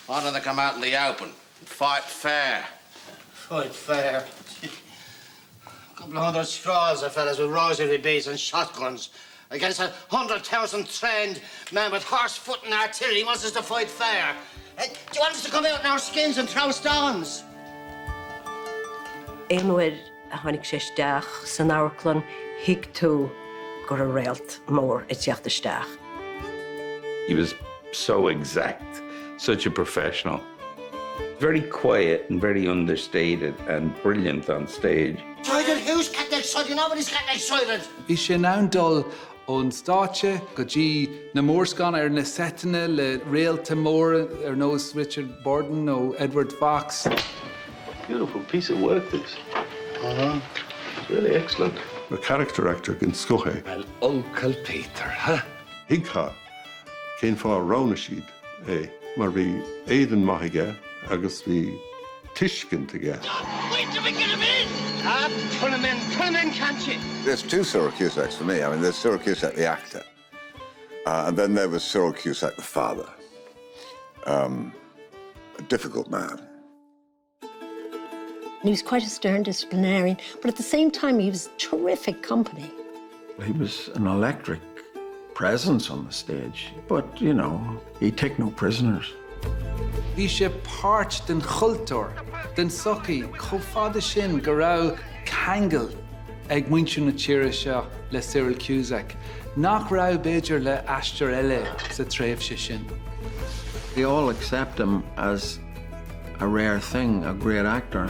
Why don't they come out in the open and fight fair? Fight fair? A couple of hundred straws of fellas with rosary beads and shotguns against 100,000 trained men with horse, foot and artillery wants us to fight fair. Do you want us to come out in our skins and throw stones? Éanmhair a tháinig sé isteach san áirclann hic tú gur a réalt mór I dteach isteach. He was so exact, such a professional. Very quiet and very understated and brilliant on stage. Tiger, who's getting excited? Nobody's getting excited. Bhí sé ná dul ón Stáitse go dtí na mórscan na setine le réalta mór nós Richard Borden nó Edward Fox. Beautiful piece of work, this. It's really excellent. A character actor in Scohe. Well, Uncle Peter, huh? Hincha, cén fá Ránasíd, mar bhí éideann maithige agus bhí tuiscint aige. Wait till we get him in! Put him in, can't you? There's two Cyril Cusacks for me. I mean, there's Cyril Cusack, the actor, and then there was Cyril Cusack, the father. A difficult man. He was quite a stern disciplinarian, but at the same time, he was terrific company. He was an electric presence on the stage, but, you know, he'd take no prisoners. Bhí sé páirt den chultúr, den sochaí, chomh fada sin go raibh ceangal ag muintiú na tíre seo le Cyril Cusack, nach raibh b'éidir le aistear eile sa tréimhse sin. They all accept him as a rare thing, a great actor.